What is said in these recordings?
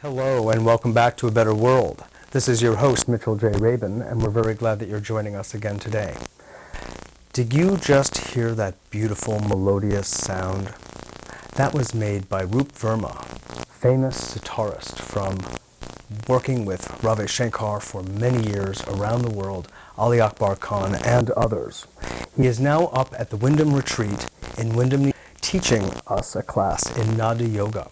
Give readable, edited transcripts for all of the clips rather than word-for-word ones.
Hello and welcome back to A Better World. This is your host, Mitchell J. Rabin, and we're very glad that you're joining us again today. Did you just hear that beautiful melodious sound? That was made by Roop Verma, famous sitarist from working with Ravi Shankar for many years around the world, Ali Akbar Khan and others. He is now up at the Wyndham Retreat in Wyndham, teaching us a class in Nada Yoga.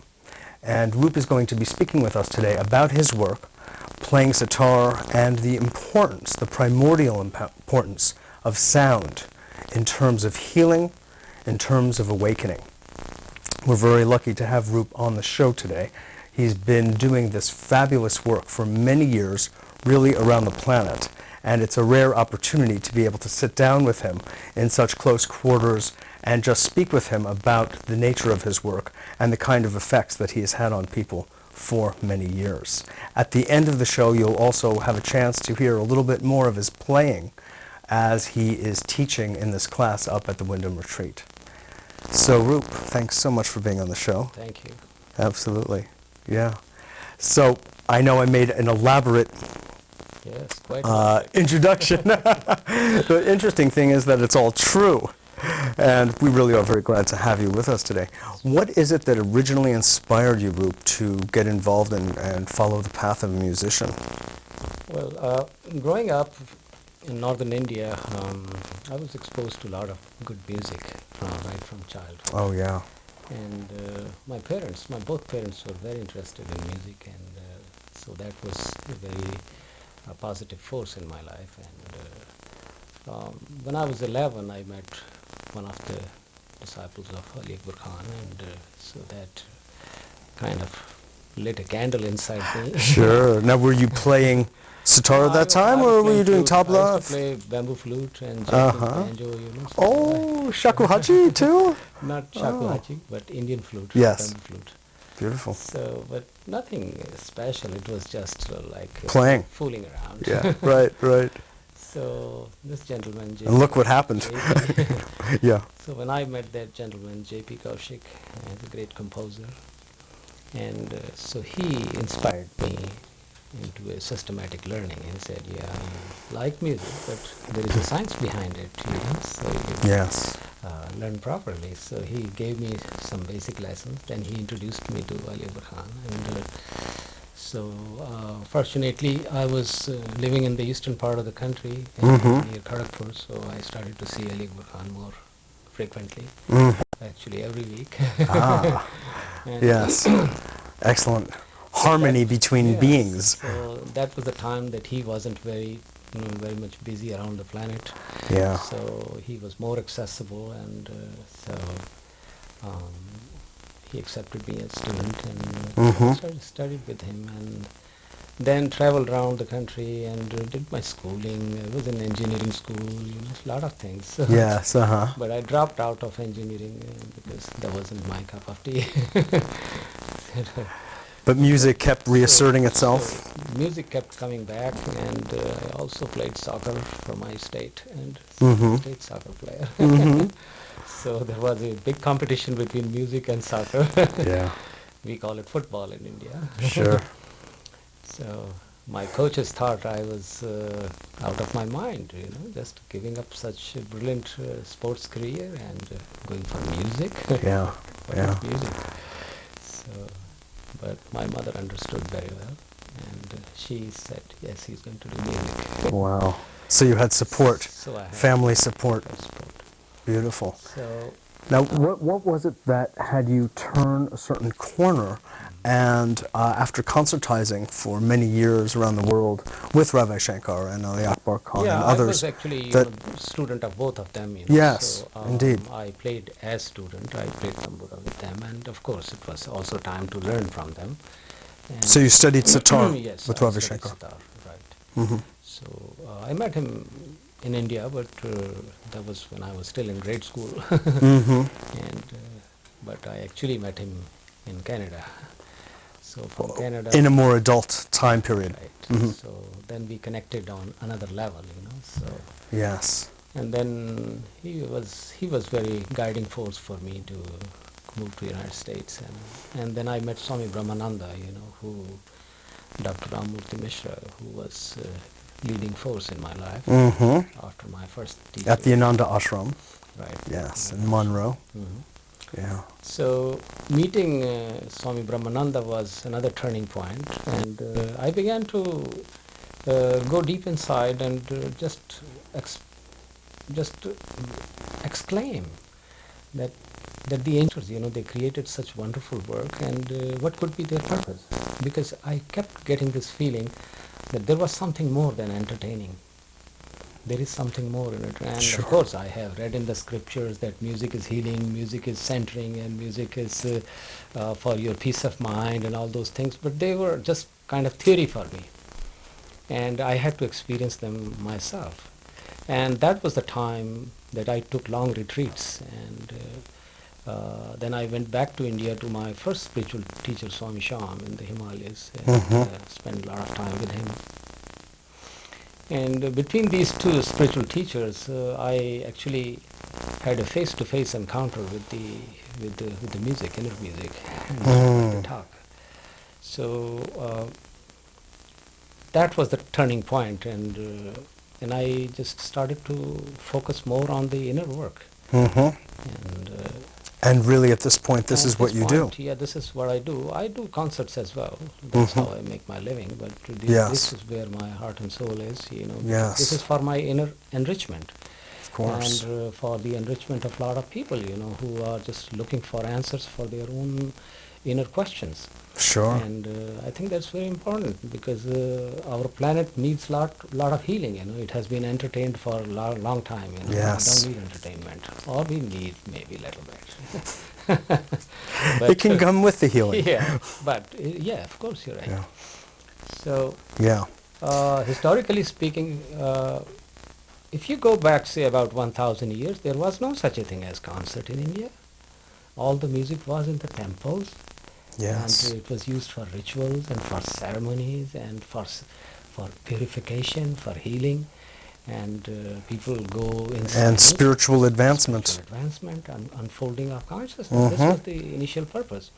And Roop is going to be speaking with us today about his work, playing sitar, and the importance, the primordial importance of sound in terms of healing, in terms of awakening. We're very lucky to have Roop on the show today. He's been doing this fabulous work for many years, really around the planet, and it's a rare opportunity to be able to sit down with him in such close quarters and just speak with him about the nature of his work and the kind of effects that he has had on people for many years. At the end of the show, you'll also have a chance to hear a little bit more of his playing as he is teaching in this class up at the Wyndham Retreat. So Roop, thanks so much for being on the show. Thank you. Absolutely, yeah. So I know I made an elaborate introduction. The interesting thing is that it's all true. And we really are very glad to have you with us today. What is it that originally inspired you, Roop, to get involved and follow the path of a musician? Well, growing up in northern India, I was exposed to a lot of good music right from childhood. Oh, yeah. And both parents were very interested in music, and so that was a very positive force in my life. And when I was 11, I met one of the disciples of Ali Akbar Khan, and so that kind of lit a candle inside me. Sure. Now, were you playing sitar at that time, or were you doing tabla? I used to play bamboo flute and banjo, Oh, shakuhachi too? Not shakuhachi, but Indian flute. Yes. Bamboo flute. Beautiful. So, but nothing special. It was just like playing, fooling around. Yeah. Right. So this gentleman, and look what happened. Yeah. So when I met that gentleman, J.P. Kaushik, a great composer, and so he inspired me into a systematic learning and said, yeah, I like music, but there is a science behind it, so you yes. Learn properly. So he gave me some basic lessons, then he introduced me to Ali Akbar Khan, and so fortunately I was living in the eastern part of the country, near Kharagpur, so I started to see Ali Akbar Khan more frequently, actually every week. Yes. Excellent. Harmony between beings. So that was the time that he wasn't very much busy around the planet. Yeah. So he was more accessible, and he accepted me as a student, and studied with him, and then traveled around the country and did my schooling. I was in engineering school, a lot of things. Yes, But I dropped out of engineering because that wasn't my cup of tea. But music kept reasserting itself? So music kept coming back, and I also played soccer for my state, and state soccer player. So there was a big competition between music and soccer. Yeah. We call it football in India. Sure. So my coaches thought I was out of my mind, just giving up such a brilliant sports career and going for music. Yeah. Music. So, but my mother understood very well, and she said, yes, he's going to do music. Wow. So you had support, so I had family support. support. Beautiful. So now, what was it that had you turn a certain corner, and after concertizing for many years around the world with Ravi Shankar and Ali Akbar Khan and others? I was actually a student of both of them. Yes, so, indeed. I played as student. I played tambura with them, and of course it was also time to learn from them. And so you studied sitar yes, with I Ravi studied Shankar. sitar, right. So I met him in India, but that was when I was still in grade school. And but I actually met him in Canada. So from Canada, in a more adult time period. right. So then we connected on another level, So Yes. and then he was very guiding force for me to moved to United States, and then I met Swami Brahmananda, who Dr. Ramurthy Mishra, who was leading force in my life after my first teacher. At the Ananda Ashram. Right. Yes, in Monroe. Yeah. So meeting Swami Brahmananda was another turning point, and I began to go deep inside and just exclaim that the angels, they created such wonderful work, and what could be their purpose? Because I kept getting this feeling that there was something more than entertaining. There is something more in it. And Sure. Of course, I have read in the scriptures that music is healing, music is centering, and music is for your peace of mind and all those things. But they were just kind of theory for me. And I had to experience them myself. And that was the time that I took long retreats. And then I went back to India to my first spiritual teacher, Swami Sham, in the Himalayas. And spent a lot of time with him. And between these two spiritual teachers, I actually had a face-to-face encounter with the music, inner music, and the talk. So that was the turning point, and I just started to focus more on the inner work. And really, at this point, this is what you do. Yeah, this is what I do. I do concerts as well. That's how I make my living. But this is where my heart and soul is. Yes. This is for my inner enrichment. Of course. And for the enrichment of a lot of people, who are just looking for answers for their own inner questions. Sure. And I think that's very important, because our planet needs lot of healing. It has been entertained for a long time. Yes. We don't need entertainment, or we need maybe a little bit. It can come with the healing. Yeah, but of course you're right. Yeah. So Yeah. Historically speaking, if you go back, say, about 1,000 years, there was no such a thing as concert in India. All the music was in the temples. Yes. And it was used for rituals and for ceremonies and for purification, for healing, and people go in And spiritual advancement. Spiritual advancement and unfolding of consciousness. This was the initial purpose.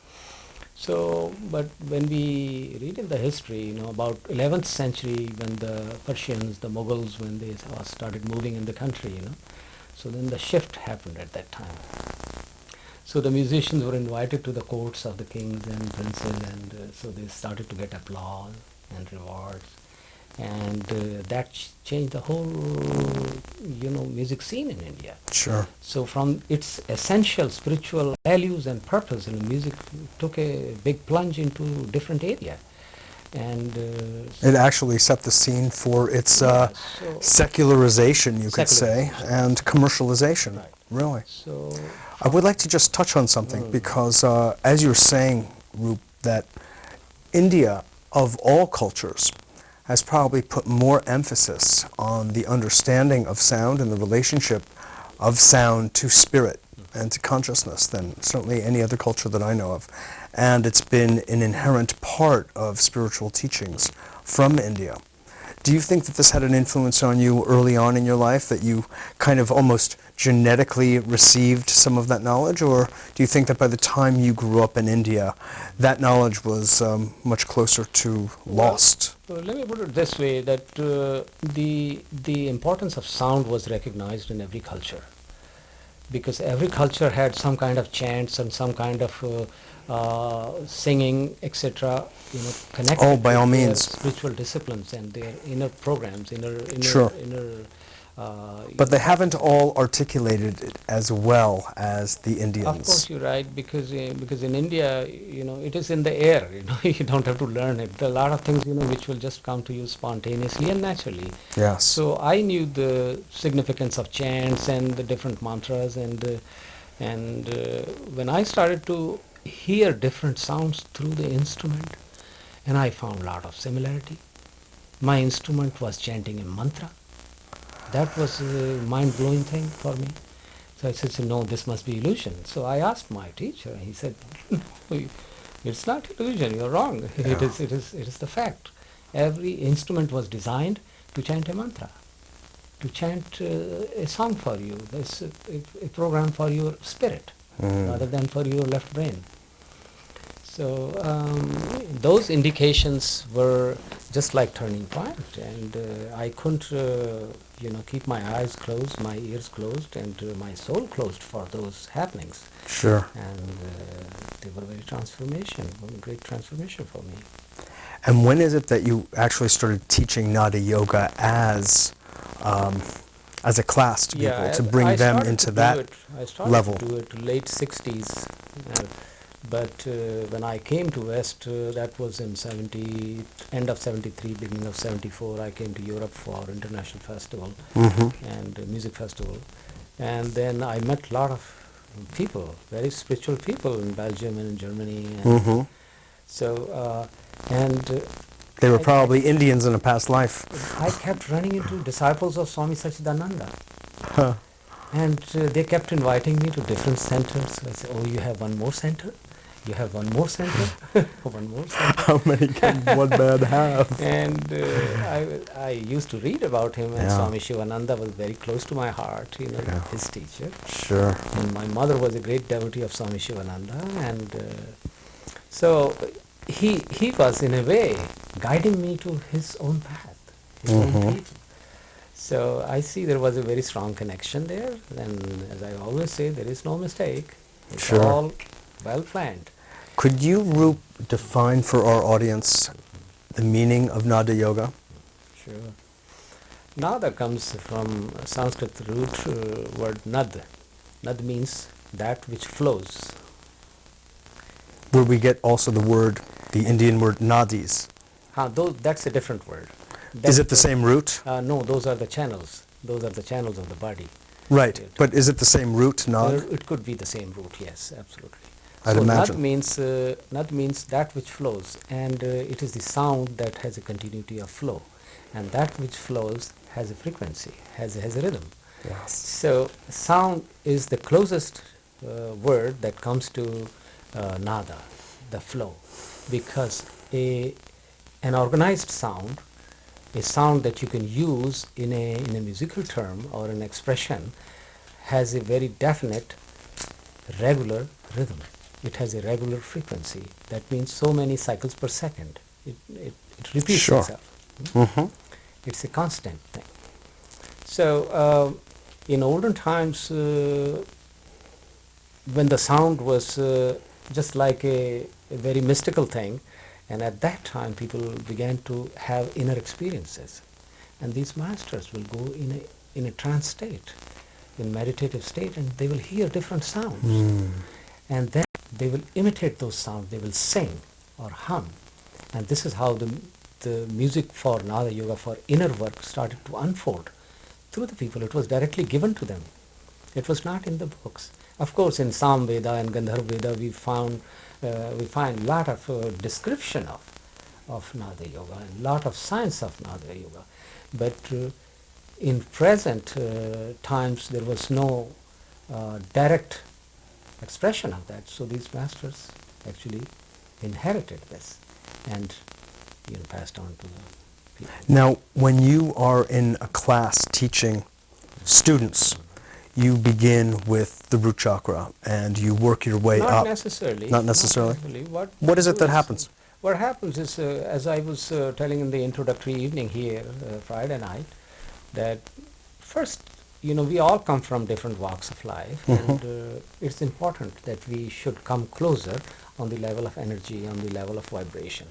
So, but when we read in the history, about 11th century, when the Persians, the Mughals, when they started moving in the country, so then the shift happened at that time. So the musicians were invited to the courts of the kings and princes, and so they started to get applause and rewards, and that changed the whole, music scene in India. Sure. So from its essential spiritual values and purpose, music took a big plunge into different area, and it actually set the scene for its secularization, you could say, and commercialization. Right. Really. So I would like to just touch on something, because as you're saying, Roop, that India, of all cultures, has probably put more emphasis on the understanding of sound and the relationship of sound to spirit and to consciousness than certainly any other culture that I know of. And it's been an inherent part of spiritual teachings from India. Do you think that this had an influence on you early on in your life, that you kind of almost genetically received some of that knowledge, or do you think that by the time you grew up in India, that knowledge was much closer to lost? Well, let me put it this way, that the importance of sound was recognized in every culture, because every culture had some kind of chants and some kind of singing, etc. Connected by to all their means. spiritual disciplines and their inner programs, Sure. inner. But they haven't all articulated it as well as the Indians. Of course, you're right, because in India, it is in the air. You don't have to learn it. There are a lot of things, which will just come to you spontaneously and naturally. Yes. So I knew the significance of chants and the different mantras, and when I started to hear different sounds through the instrument, and I found a lot of similarity. My instrument was chanting a mantra. That was a mind-blowing thing for me. So I said, no, this must be illusion. So I asked my teacher, and he said, it's not illusion, you're wrong. Yeah. It is the fact. Every instrument was designed to chant a mantra, to chant a song for you, a program for your spirit. rather than for your left brain. So those indications were just like turning point, and I couldn't, keep my eyes closed, my ears closed, and my soul closed for those happenings. Sure. And they were great transformation for me. And when is it that you actually started teaching Nada Yoga as a class to people, to bring them into that level? I started to do it late 60s. But when I came to West, that was in end of 73, beginning of 74, I came to Europe for international festival and music festival. And then I met a lot of people, very spiritual people in Belgium and in Germany. And so, they were probably Indians in a past life. I kept running into disciples of Swami Sachidananda. Huh. And they kept inviting me to different centers. I said, oh, you have one more center? You have one more center? One more center? How many can one man have? And I used to read about him, and Swami Shivananda was very close to my heart, his teacher. Sure. And my mother was a great devotee of Swami Shivananda, and so he was in a way guiding me to his own path, his own people. So I see there was a very strong connection there, and as I always say, there is no mistake. It's all well planned. Could you, Roop, define for our audience the meaning of Nada Yoga? Sure. Nada comes from Sanskrit root word nad. Nad means that which flows. Where we get also the Indian word nadis. That's a different word. Is it the same root? No, those are the channels. Those are the channels of the body. Right, but is it the same root, nad? It could be the same root, yes, absolutely. I'd imagine. Nad means that which flows, and it is the sound that has a continuity of flow, and that which flows has a frequency, has a rhythm. Yes. So sound is the closest word that comes to nada, the flow, because an organized sound, a sound that you can use in a musical term or an expression, has a very definite regular rhythm. It has a regular frequency. That means so many cycles per second. It repeats itself. It's a constant thing. So in olden times, when the sound was just like a very mystical thing, and at that time people began to have inner experiences, and these masters will go in a trance state, in meditative state, and they will hear different sounds, and then they will imitate those sounds. They will sing or hum, and this is how the music for Nada Yoga, for inner work, started to unfold through the people. It was directly given to them. It was not in the books. Of course, in Sam Veda and Gandharva Veda, we find a lot of description of Nada Yoga and lot of science of Nada Yoga. But in present times, there was no direct expression of that. So these masters actually inherited this and passed on to the people. Now, when you are in a class teaching students, you begin with the root chakra and you work your way up. Not necessarily. Not necessarily? What is it that happens? What happens is, as I was telling in the introductory evening here, Friday night, that first, we all come from different walks of life, and it's important that we should come closer on the level of energy, on the level of vibration.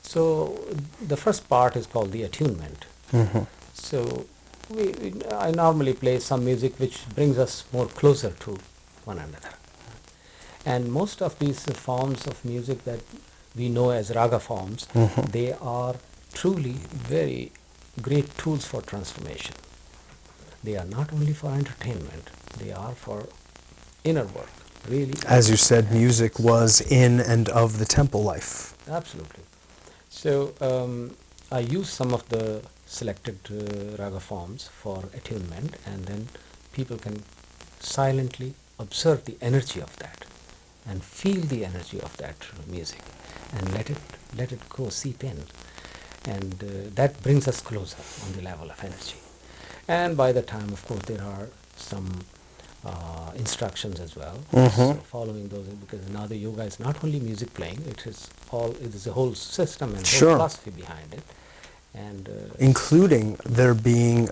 So the first part is called the attunement. So I normally play some music which brings us more closer to one another. And most of these forms of music that we know as raga forms, they are truly very great tools for transformation. They are not only for entertainment, they are for inner work, really. As you said, music was in and of the temple life. Absolutely. So I use some of the selected raga forms for attunement, and then people can silently observe the energy of that and feel the energy of that music and let it go, seep in, and that brings us closer on the level of energy. And by the time, of course, there are some instructions as well. Mm-hmm. So following those, because now the yoga is not only music playing, it is a whole system and Sure. whole philosophy behind it. And including there being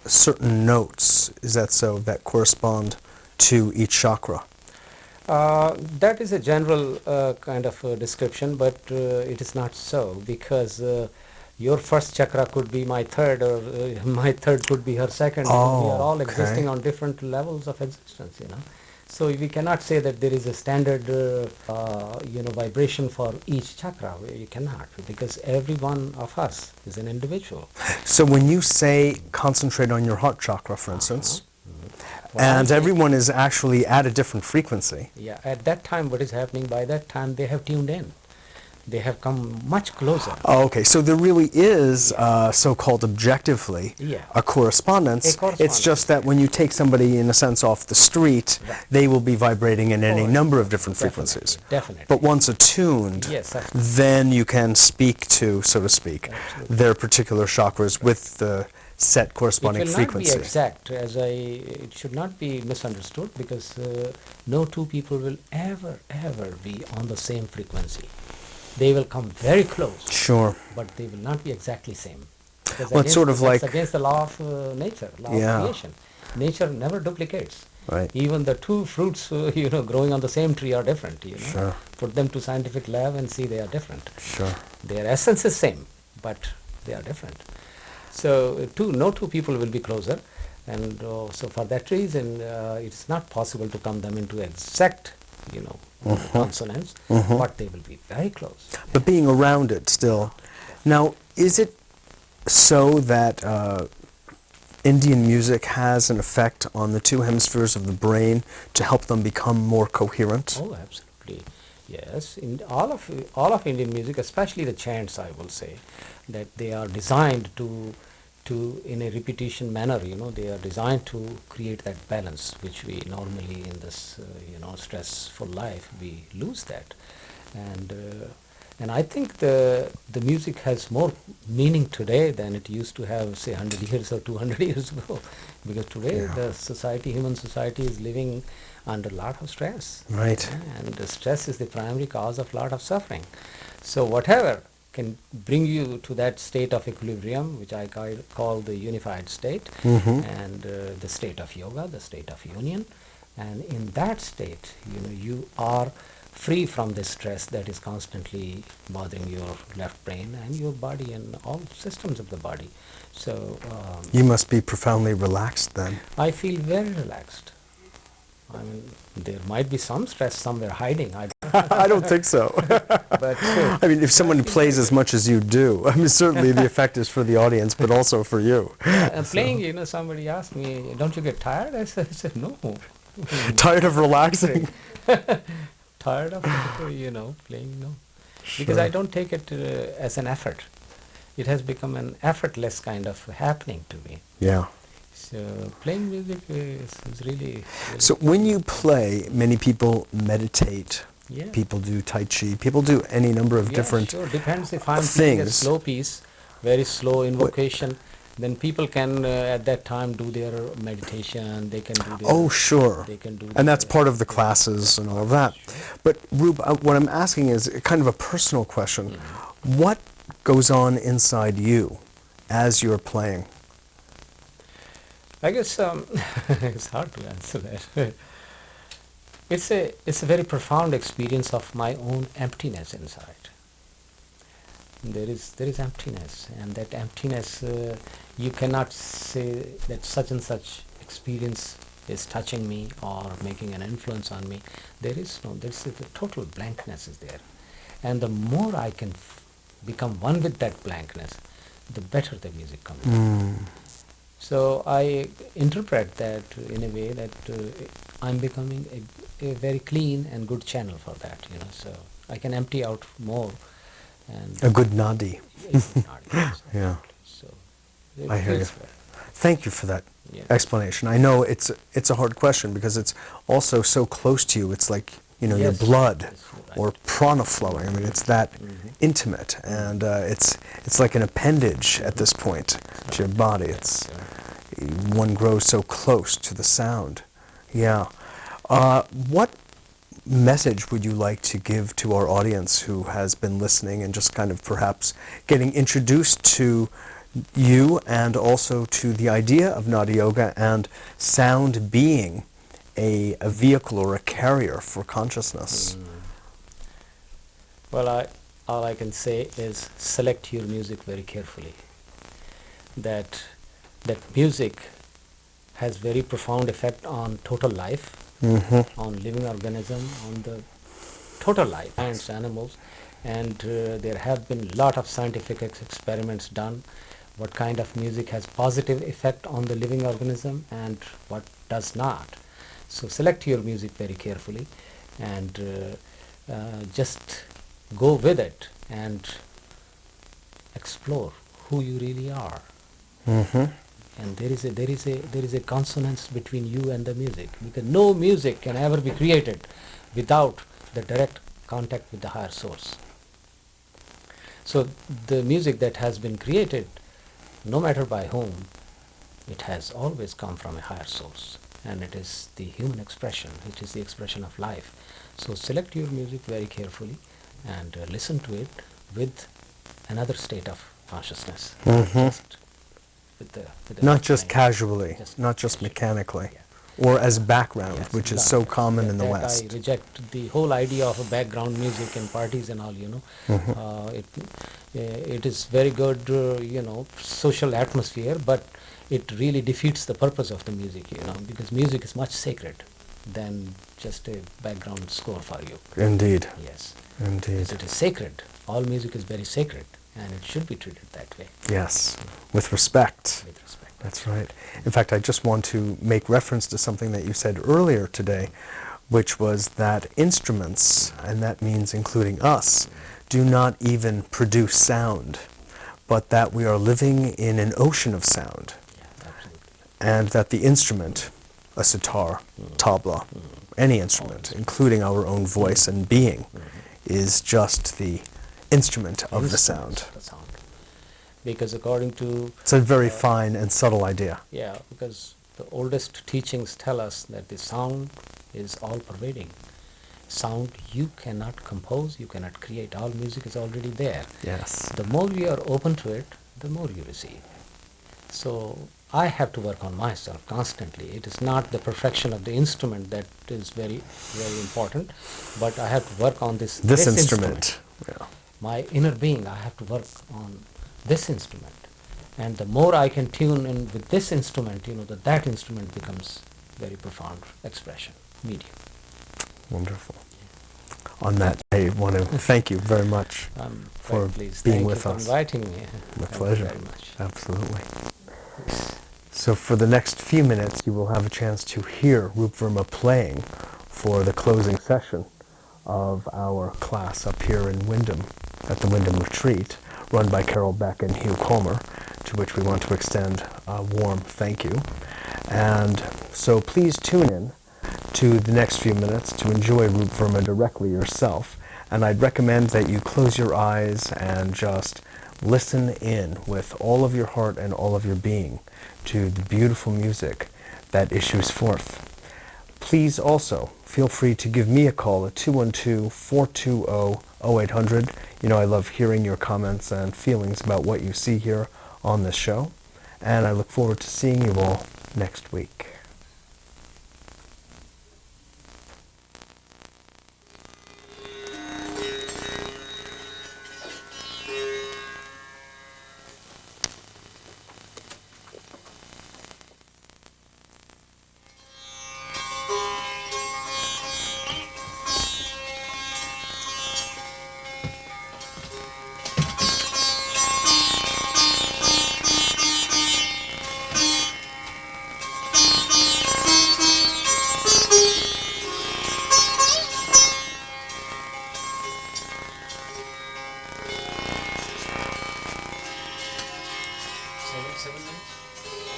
certain notes, is that so, that correspond to each chakra? that is a general kind of description, but it is not so, because your first chakra could be my third, or my third could be her second. Oh, we are all okay. existing on different levels of existence, So we cannot say that there is a standard, vibration for each chakra. You cannot, because every one of us is an individual. So when you say concentrate on your heart chakra, for instance, Well, and everyone is actually at a different frequency. Yeah, at that time, what is happening, by that time they have tuned in. They have come much closer. Oh, okay, so there really is, so-called objectively, Yeah. a correspondence. A correspondence. It's just that when you take somebody, in a sense, off the street, Right. they will be vibrating in any Course. number of different frequencies. Definitely. But once attuned, Yes, absolutely. then you can speak to, so to speak, Absolutely. their particular chakras with the set corresponding It will frequency. not be exact, it should not be misunderstood, because no two people will ever be on the same frequency. They will come very close, Sure. but they will not be exactly same. Because Well, it's sort of that's like- against the law of nature, law Yeah. of creation. Nature never duplicates. Right. Even the two fruits, growing on the same tree are different. Sure. Put them to scientific lab and see they are different. Sure. Their essence is same, but they are different. So no two people will be closer, and so for that reason, it's not possible to come them into exact, consonance, but they will be very close. But being around it still. Now, is it so that Indian music has an effect on the two hemispheres of the brain to help them become more coherent? Oh, absolutely. Yes, in all of Indian music, especially the chants, I will say, that they are designed to in a repetition manner. They are designed to create that balance, which we normally in this stressful life we lose that, and I think the music has more meaning today than it used to have, say, 100 years or 200 years ago, because today Yeah. the human society is living under a lot of stress. Right. And the stress is the primary cause of a lot of suffering. So whatever can bring you to that state of equilibrium, which I call the unified state, and the state of yoga, the state of union, and in that state, you are free from this stress that is constantly bothering your left brain and your body and all systems of the body. So You must be profoundly relaxed then. I feel very relaxed. I mean, there might be some stress somewhere hiding. I don't think so. But I mean, if someone plays as much as you do, I mean, certainly the effect is for the audience, but also for you. playing, somebody asked me, "Don't you get tired?" I said no. Tired of relaxing? Tired of playing, no. Because I don't take it as an effort. It has become an effortless kind of happening to me. Yeah. So playing music is really So when you play, many people meditate. Yeah. People do Tai Chi. People do any number of Yeah, different sure. Depends if I'm playing a things. slow piece, very slow invocation, then people can at that time do their meditation. They can do their. Oh, sure. They can do. And that's their- part of the classes and all of that. But Roop, what I'm asking is kind of a personal question. What goes on inside you as you're playing? I guess it's hard to answer that. It's a very profound experience of my own emptiness inside. There is emptiness, and that emptiness, you cannot say that such and such experience is touching me or making an influence on me. There is the total blankness is there, and the more I can become one with that blankness, the better the music comes. So I interpret that in a way that I'm becoming a very clean and good channel for that, so I can empty out more. And A good nadi. Yeah. So I hear you. it's well. Thank you for that Yeah. explanation. I know it's a hard question because it's also so close to you. It's like, your Yes. blood Yes, right. or prana flowing. I mean, it's that intimate, and it's like an appendage at this point to your body. It's one grows so close to the sound, Yeah. What message would you like to give to our audience who has been listening and just kind of perhaps getting introduced to you and also to the idea of Nada Yoga and sound being a vehicle or a carrier for consciousness? Well, all I can say is select your music very carefully. That music has very profound effect on total life, on living organism, on the total life, plants, animals, and there have been a lot of scientific experiments done. What kind of music has positive effect on the living organism and what does not. So select your music very carefully and just go with it and explore who you really are. And there is a consonance between you and the music, because no music can ever be created without the direct contact with the higher source. So the music that has been created, no matter by whom, it has always come from a higher source, and it is the human expression, it is the expression of life. So select your music very carefully and listen to it with another state of consciousness. Just with the Not just mind. casually, Just not just casually. mechanically, Yeah. or as background, Yes, which is no, so common in the that West. I reject the whole idea of a background music in parties and all, it is very good, social atmosphere, but it really defeats the purpose of the music, because music is much sacred than just a background score for you. Indeed, Yes. indeed. It is sacred. All music is very sacred, and it should be treated that way, Yes, with respect. with respect. That's right. In fact, I just want to make reference to something that you said earlier today, which was that instruments, and that means including us, do not even produce sound, but that we are living in an ocean of sound, Yeah, absolutely. and that the instrument, a sitar, tabla, any instrument, including our own voice and being, is just the instrument of the sound. The sound. Because according to It's a very fine and subtle idea. Yeah, because the oldest teachings tell us that the sound is all-pervading. Sound you cannot compose, you cannot create. All music is already there. Yes. The more you are open to it, the more you receive. So I have to work on myself constantly. It is not the perfection of the instrument that is very, very important, but I have to work on this Instrument. Yeah. My inner being, I have to work on this instrument, and the more I can tune in with this instrument, that instrument becomes very profound expression, medium. Wonderful. On that, I want to thank you very much I'm for very pleased. being Thank with you for us. inviting me. My Thank pleasure. you very much. Absolutely. So for the next few minutes, you will have a chance to hear Roop Verma playing for the closing session of our class up here in Wyndham, at the Wyndham Retreat, run by Carol Beck and Hugh Comer, to which we want to extend a warm thank you. And so please tune in to the next few minutes to enjoy Roop Verma directly yourself. And I'd recommend that you close your eyes and just listen in with all of your heart and all of your being to the beautiful music that issues forth. Please also feel free to give me a call at 212-420-0800. I love hearing your comments and feelings about what you see here on this show. And I look forward to seeing you all next week.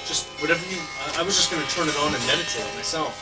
Just whatever you. I was just going to turn it on and meditate myself.